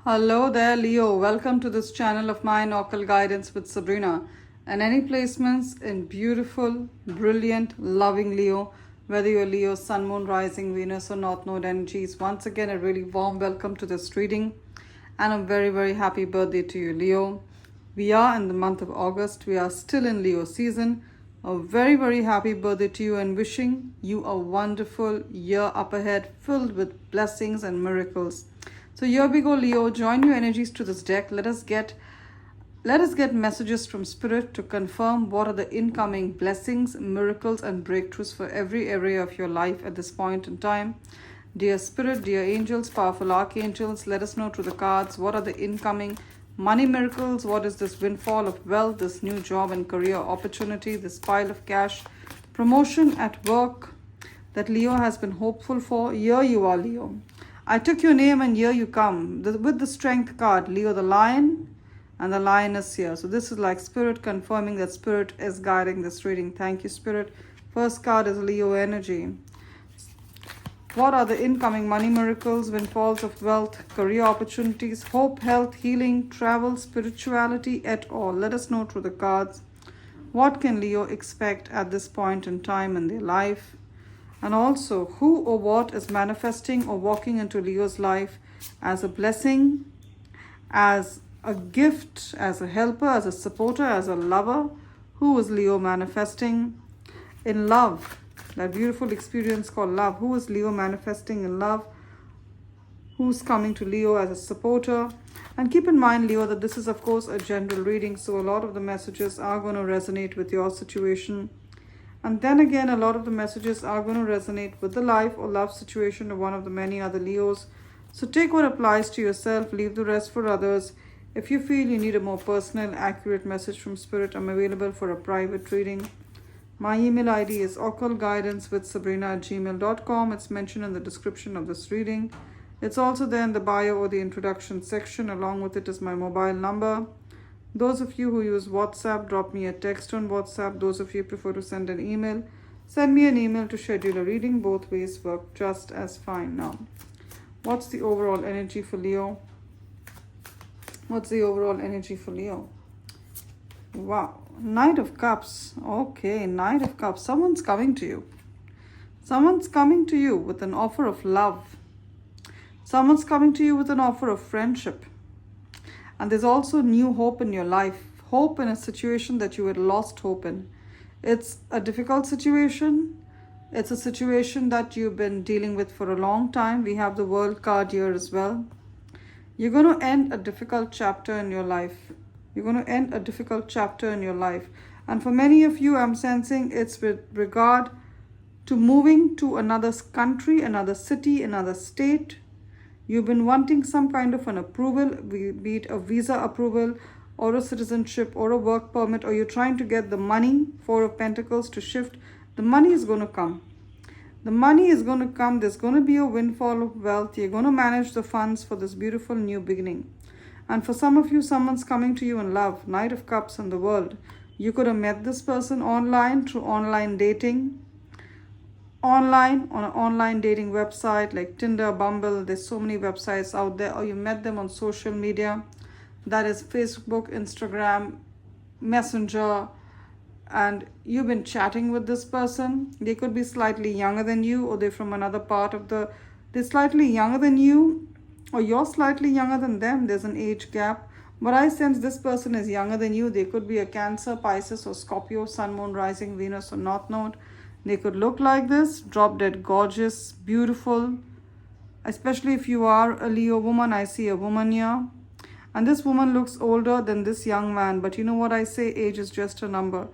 Hello there, Leo. Welcome to this channel of mine, Occult Guidance with Sabrina. And any placements in beautiful, brilliant, loving Leo, whether you're Leo, Sun, Moon, Rising, Venus, or North Node energies. Once again, a really warm welcome to this reading and a very, very happy birthday to you, Leo. We are in the month of August. We are still in Leo season. A very, very happy birthday to you and wishing you a wonderful year up ahead filled with blessings and miracles. So here we go, Leo. Join your energies to this deck. Let us get messages from Spirit to confirm what are the incoming blessings, miracles, and breakthroughs for every area of your life at this point in time. Dear Spirit, dear angels, powerful archangels, let us know through the cards what are the incoming money miracles, what is this windfall of wealth, this new job and career opportunity, this pile of cash, promotion at work that Leo has been hopeful for. Here you are, Leo. I took your name and here you come. With the strength card, Leo the lion and the lioness here. So this is like Spirit confirming that Spirit is guiding this reading. Thank you, Spirit. First card is Leo energy. What are the incoming money miracles, windfalls of wealth, career opportunities, hope, health, healing, travel, spirituality at all? Let us know through the cards. What can Leo expect at this point in time in their life? And also, who or what is manifesting or walking into Leo's life as a blessing, as a gift, as a helper, as a supporter, as a lover? Who is Leo manifesting in love? That beautiful experience called love. Who is Leo manifesting in love? Who's coming to Leo as a supporter? And keep in mind, Leo, that this is, of course, a general reading. So a lot of the messages are going to resonate with your situation. And then again, a lot of the messages are going to resonate with the life or love situation of one of the many other Leos. So take what applies to yourself, leave the rest for others. If you feel you need a more personal, accurate message from Spirit, I'm available for a private reading. My email ID is occultguidancewithsabrina@gmail.com. It's mentioned in the description of this reading. It's also there in the bio or the introduction section. Along with it is my mobile number. Those of you who use WhatsApp, drop me a text on WhatsApp. Those of you prefer to send an email, send me an email to schedule a reading. Both ways work just as fine. Now, what's the overall energy for Leo? What's the overall energy for Leo? Wow. Knight of Cups. Okay, Knight of Cups. Someone's coming to you. Someone's coming to you with an offer of love. Someone's coming to you with an offer of friendship. And there's also new hope in your life. Hope in a situation that you had lost hope in. It's a difficult situation. It's a situation that you've been dealing with for a long time. We have the World card here as well. You're going to end a difficult chapter in your life. You're going to end a difficult chapter in your life. And for many of you, I'm sensing it's with regard to moving to another country, another city, another state. You've been wanting some kind of an approval, be it a visa approval or a citizenship or a work permit, or you're trying to get the money, Four of Pentacles, to shift. The money is going to come. The money is going to come. There's going to be a windfall of wealth. You're going to manage the funds for this beautiful new beginning. And for some of you, someone's coming to you in love. Knight of Cups in the world. You could have met this person online through online dating. Online, on an online dating website like Tinder, Bumble. There's so many websites out there. Or you met them on social media. That is Facebook, Instagram, Messenger. And you've been chatting with this person. They could be slightly younger than you, or they're from another part of the... They're slightly younger than you, or you're slightly younger than them. There's an age gap. But I sense this person is younger than you. They could be a Cancer, Pisces, or Scorpio, Sun, Moon, Rising, Venus, or North Node. They could look like this, drop dead gorgeous, beautiful. Especially if you are a Leo woman, I see a woman here. And this woman looks older than this young man. But you know what I say, age is just a number.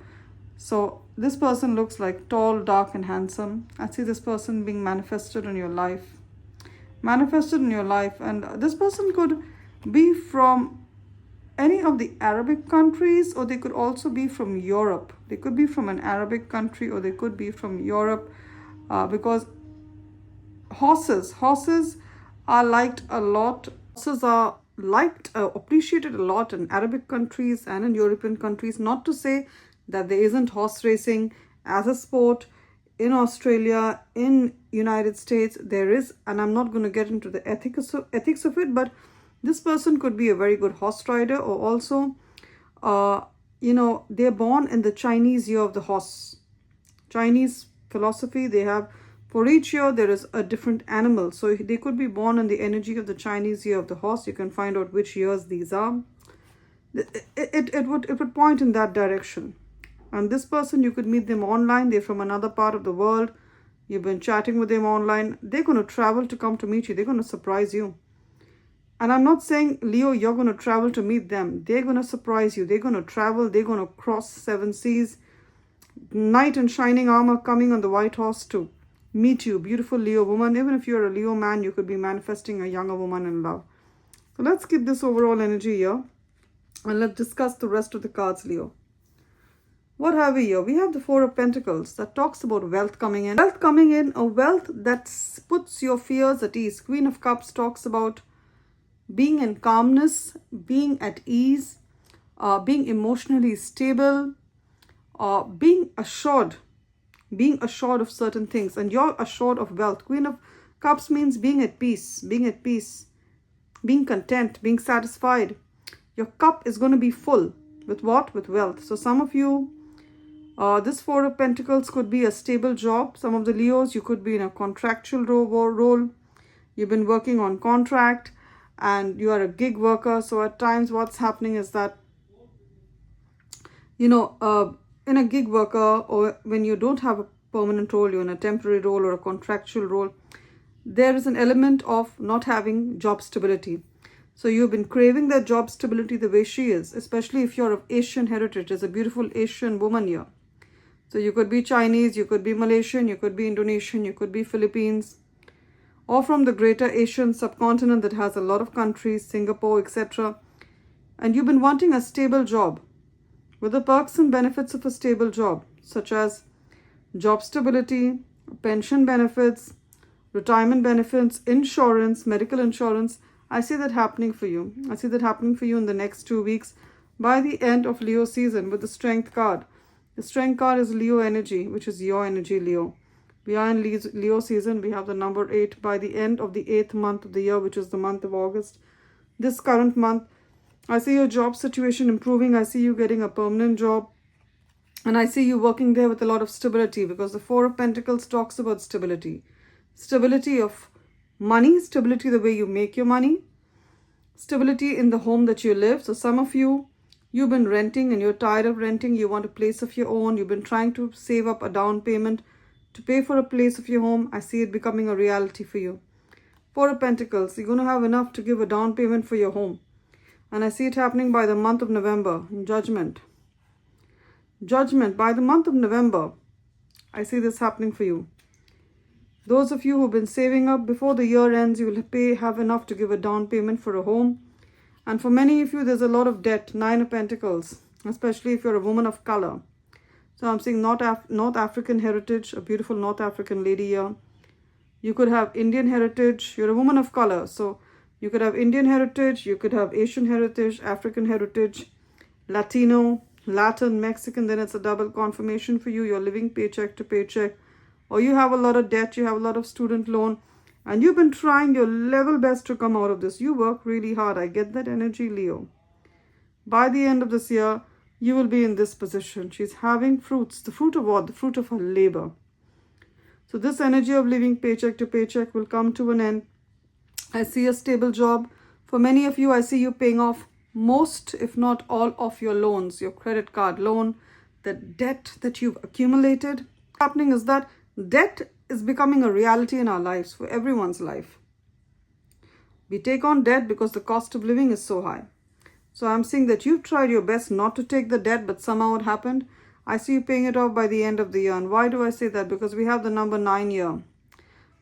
So this person looks like tall, dark, and handsome. I see this person being manifested in your life. Manifested in your life. And this person could be from any of the Arabic countries, or they could also be from Europe. They could be from an Arabic country, or they could be from Europe, because horses are liked a lot. Horses are appreciated a lot in Arabic countries and in European countries. Not to say that there isn't horse racing as a sport in Australia, in United States. There is, and I'm not going to get into the ethics of it, but This person could be a very good horse rider, or also, they're born in the Chinese year of the horse. Chinese philosophy, they have, for each year there is a different animal. So they could be born in the energy of the Chinese year of the horse. You can find out which years these are. It would point in that direction. And this person, you could meet them online. They're from another part of the world. You've been chatting with them online. They're going to travel to come to meet you. They're going to surprise you. And I'm not saying, Leo, you're going to travel to meet them. They're going to surprise you. They're going to travel. They're going to cross 7 seas. Knight in shining armor coming on the white horse to meet you. Beautiful Leo woman. Even if you're a Leo man, you could be manifesting a younger woman in love. So let's keep this overall energy here. And let's discuss the rest of the cards, Leo. What have we here? We have the Four of Pentacles that talks about wealth coming in. Wealth coming in, a wealth that puts your fears at ease. Queen of Cups talks about being in calmness, being at ease, being emotionally stable, being assured of certain things. And you're assured of wealth. Queen of Cups means being at peace, being content, being satisfied. Your cup is going to be full with what? With wealth. So some of you, this Four of Pentacles could be a stable job. Some of the Leos, you could be in a contractual role. You've been working on contract and you are a gig worker. So at times what's happening is that, in a gig worker, or when you don't have a permanent role, you're in a temporary role or a contractual role, there is an element of not having job stability. So you've been craving that job stability the way she is, especially if you're of Asian heritage. There's a beautiful Asian woman here. So you could be Chinese, you could be Malaysian, you could be Indonesian, you could be Philippines, or from the greater Asian subcontinent that has a lot of countries, Singapore, etc. And you've been wanting a stable job with the perks and benefits of a stable job, such as job stability, pension benefits, retirement benefits, insurance, medical insurance. I see that happening for you. I see that happening for you in the next 2 weeks by the end of Leo season with the Strength card. The Strength card is Leo energy, which is your energy, Leo. We are in Leo season. We have the number 8 by the end of the 8th month of the year, which is the month of August. This current month, I see your job situation improving. I see you getting a permanent job. And I see you working there with a lot of stability, because the Four of Pentacles talks about stability. Stability of money, stability the way you make your money, stability in the home that you live. So some of you, you've been renting and you're tired of renting. You want a place of your own. You've been trying to save up a down payment to pay for a place of your home. I see it becoming a reality for you. Four of Pentacles, you're going to have enough to give a down payment for your home. And I see it happening by the month of November. Judgment. Judgment. By the month of November, I see this happening for you. Those of you who've been saving up, before the year ends, you will have enough to give a down payment for a home. And for many of you, there's a lot of debt. 9 of Pentacles, especially if you're a woman of color. So I'm seeing North African heritage, a beautiful North African lady here. You could have Indian heritage. You're a woman of color. So you could have Indian heritage, you could have Asian heritage, African heritage, Latino, Latin, Mexican. Then it's a double confirmation for you. You're living paycheck to paycheck. Or you have a lot of debt, you have a lot of student loan, and you've been trying your level best to come out of this. You work really hard. I get that energy, Leo. By the end of this year, you will be in this position. She's having fruits. The fruit of what? The fruit of her labor. So this energy of living paycheck to paycheck will come to an end. I see a stable job. For many of you, I see you paying off most, if not all, of your loans, your credit card loan, the debt that you've accumulated. What's happening is that debt is becoming a reality in our lives, for everyone's life. We take on debt because the cost of living is so high. So I'm seeing that you've tried your best not to take the debt, but somehow it happened. I see you paying it off by the end of the year. And why do I say that? Because we have the number 9 year.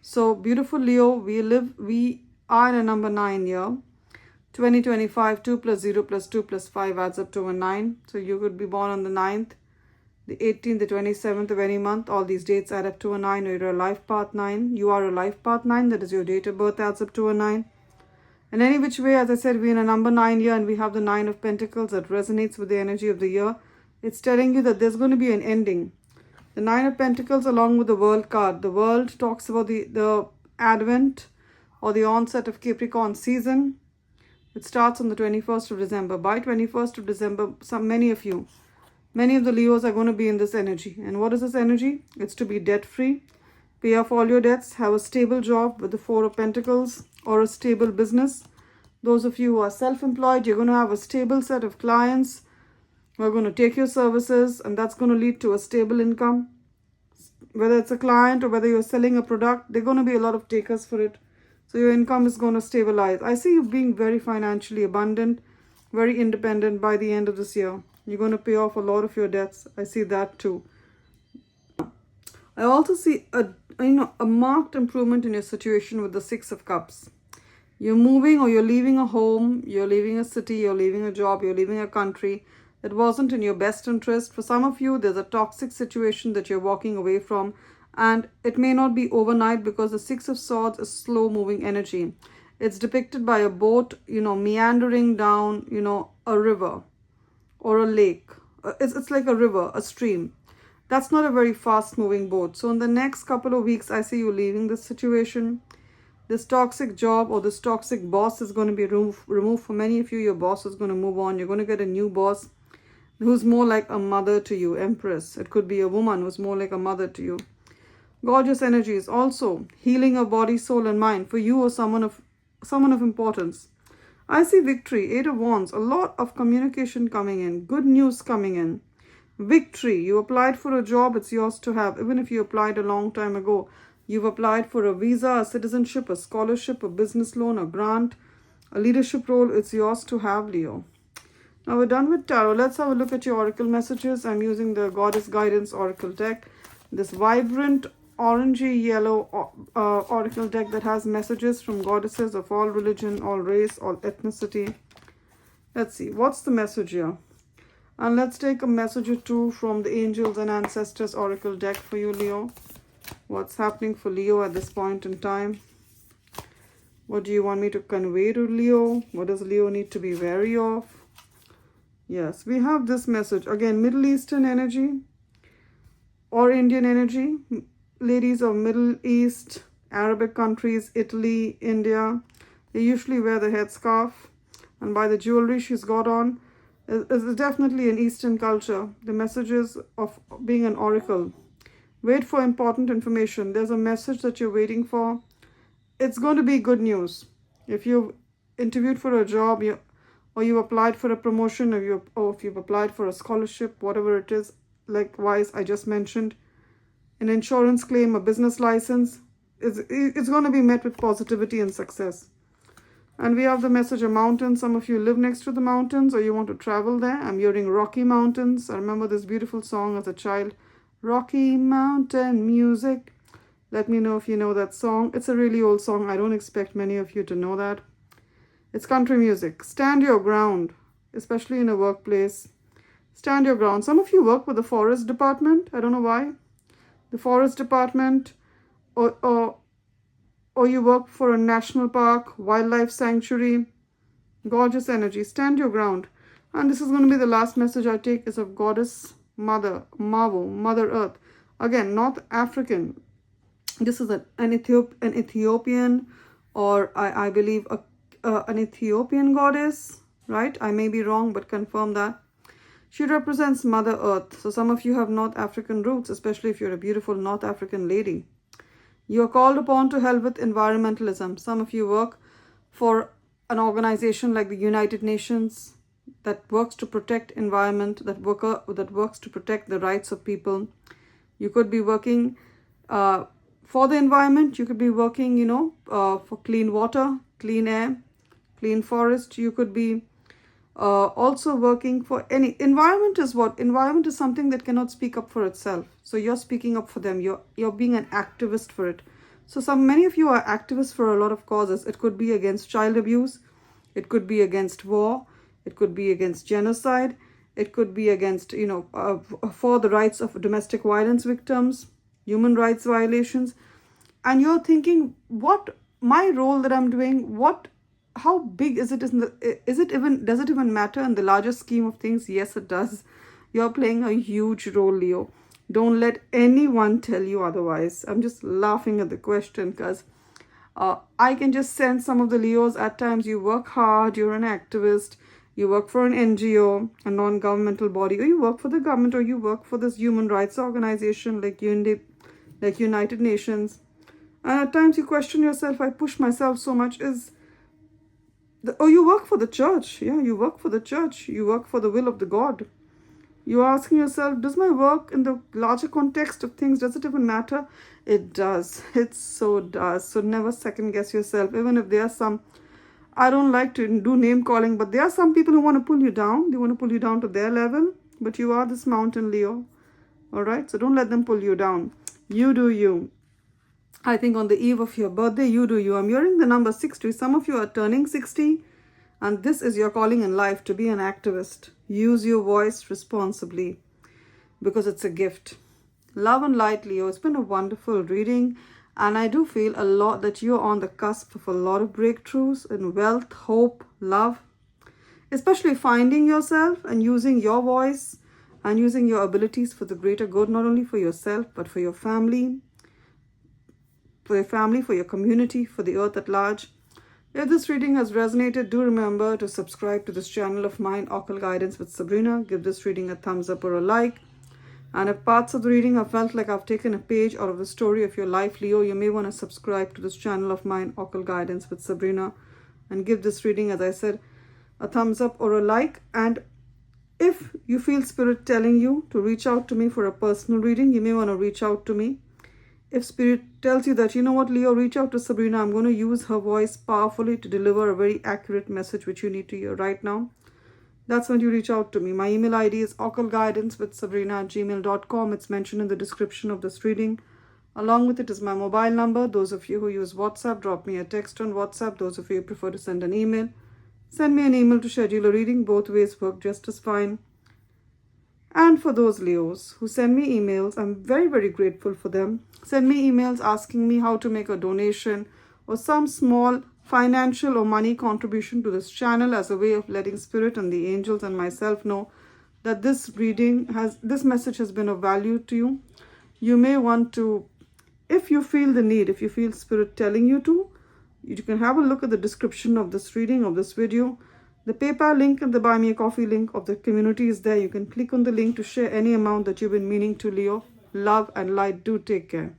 So beautiful Leo, we are in a number 9 year. 2025, 2 plus 0 plus 2 plus 5 adds up to a 9. So you could be born on the 9th, the 18th, the 27th of any month. All these dates add up to a 9. Or you're a life path 9. You are a life path 9. That is your date of birth adds up to a 9. And any which way, as I said, we're in a number 9 year and we have the 9 of Pentacles that resonates with the energy of the year. It's telling you that there's going to be an ending. The 9 of Pentacles along with the World card. The World talks about the advent or the onset of Capricorn season. It starts on the 21st of December. By 21st of December, many of the Leos are going to be in this energy. And what is this energy? It's to be debt-free, pay off all your debts, have a stable job with the Four of Pentacles, or a stable business. Those of you who are self-employed, you're going to have a stable set of clients who are going to take your services, and that's going to lead to a stable income. Whether it's a client or whether you're selling a product, there are going to be a lot of takers for it. So your income is going to stabilize. I see you being very financially abundant, very independent by the end of this year. You're going to pay off a lot of your debts. I see that too. I also see a marked improvement in your situation with the Six of Cups. You're moving, or you're leaving a home, you're leaving a city, you're leaving a job, you're leaving a country that wasn't in your best interest. For some of you, there's a toxic situation that you're walking away from, and it may not be overnight because the Six of Swords is slow moving energy. It's depicted by a boat, meandering down, a river or a lake. It's like a river, a stream. That's not a very fast moving boat. So in the next couple of weeks, I see you leaving this situation. This toxic job or this toxic boss is going to be removed. For many of you, your boss is going to move on. You're going to get a new boss who's more like a mother to you, Empress. It could be a woman who's more like a mother to you. Gorgeous energies. Also, healing of body, soul, and mind for you or someone of importance. I see victory, Eight of Wands, a lot of communication coming in, good news coming in. Victory. You applied for a job, it's yours to have. Even if you applied a long time ago, you've applied for a visa, a citizenship, a scholarship, a business loan, a grant, a leadership role, it's yours to have, Leo. Now we're done with tarot. Let's have a look at your oracle messages. I'm using the Goddess Guidance Oracle deck. This vibrant orangey yellow oracle deck that has messages from goddesses of all religion, all race, all ethnicity. Let's see, what's the message here? And let's take a message or two from the Angels and Ancestors Oracle deck for you, Leo. What's happening for Leo at this point in time? What do you want me to convey to Leo? What does Leo need to be wary of? Yes, we have this message. Again, Middle Eastern energy or Indian energy. Ladies of Middle East, Arabic countries, Italy, India, they usually wear the headscarf. And by the jewelry she's got on, is definitely an Eastern culture. The messages of being an oracle. Wait for important information. There's a message that you're waiting for. It's going to be good news. If you've interviewed for a job, or you applied for a promotion, or if you've applied for a scholarship, whatever it is, likewise, I just mentioned, an insurance claim, a business license, it's going to be met with positivity and success. And we have the message of mountains. Some of you live next to the mountains or you want to travel there. I'm hearing Rocky Mountains. I remember this beautiful song as a child. Rocky Mountain music. Let me know if you know that song. It's a really old song. I don't expect many of you to know that. It's country music. Stand your ground, especially in a workplace. Stand your ground. Some of you work with the forest department. I don't know why. The forest department, or you work for a national park, wildlife sanctuary. Gorgeous energy. Stand your ground. And this is going to be the last message I take, is of Goddess Mother, Mavu, Mother Earth. Again, not African. This is an Ethiopian, or I believe an Ethiopian goddess, right? I may be wrong, but confirm that. She represents Mother Earth. So some of you have North African roots, especially if you're a beautiful North African lady. You are called upon to help with environmentalism. Some of you work for an organization like the United Nations that works to protect environment, that works to protect the rights of people. You could be working for the environment. You could be working, for clean water, clean air, clean forest. You could be also working for any environment. Is what environment is something that cannot speak up for itself, so you're speaking up for them. You're being an activist for it. So many of you are activists for a lot of causes. It could be against child abuse, it could be against war, it could be against genocide, it could be against for the rights of domestic violence victims, human rights violations. And you're thinking, what my role that I'm doing, how big is it? Does it even matter in the larger scheme of things? Yes, it does. You're playing a huge role, Leo. Don't let anyone tell you otherwise. I'm just laughing at the question because I can just sense some of the Leos. At times you work hard, you're an activist, you work for an NGO, a non-governmental body, or you work for the government, or you work for this human rights organization like United Nations. And at times you question yourself, I push myself so much. You work for the church. Yeah, you work for the church. You work for the will of the God. You're asking yourself, does my work in the larger context of things, does it even matter? It does. It so does. So never second guess yourself. Even if there are some, I don't like to do name calling, but there are some people who want to pull you down. They want to pull you down to their level. But you are this mountain, Leo. All right? So don't let them pull you down. You do you. I think on the eve of your birthday, you do you. I'm hearing the number 60. Some of you are turning 60. And this is your calling in life, to be an activist. Use your voice responsibly because it's a gift. Love and light, Leo. It's been a wonderful reading. And I do feel a lot that you're on the cusp of a lot of breakthroughs in wealth, hope, love. Especially finding yourself and using your voice and using your abilities for the greater good, not only for yourself, but for your family, for your community, for the earth at large. If this reading has resonated, do remember to subscribe to this channel of mine, Occult Guidance with Sabrina. Give this reading a thumbs up or a like. And if parts of the reading have felt like I've taken a page out of the story of your life, Leo, you may want to subscribe to this channel of mine, Occult Guidance with Sabrina. And give this reading, as I said, a thumbs up or a like. And if you feel Spirit telling you to reach out to me for a personal reading, you may want to reach out to me. If Spirit tells you that, you know what, Leo, reach out to Sabrina. I'm going to use her voice powerfully to deliver a very accurate message which you need to hear right now. That's when you reach out to me. My email ID is occultguidancewithsabrina@gmail.com. It's mentioned in the description of this reading. Along with it is my mobile number. Those of you who use WhatsApp, drop me a text on WhatsApp. Those of you who prefer to send an email, send me an email to schedule a reading. Both ways work just as fine. And for those Leos who send me emails, I'm very, very grateful for them. Send me emails asking me how to make a donation or some small financial or money contribution to this channel as a way of letting Spirit and the angels and myself know that this message has been of value to you. You may want to, if you feel the need, if you feel Spirit telling you to, you can have a look at the description of this reading, of this video. The PayPal link and the Buy Me a Coffee link of the community is there. You can click on the link to share any amount that you've been meaning to, Leo. Love and light. Do take care.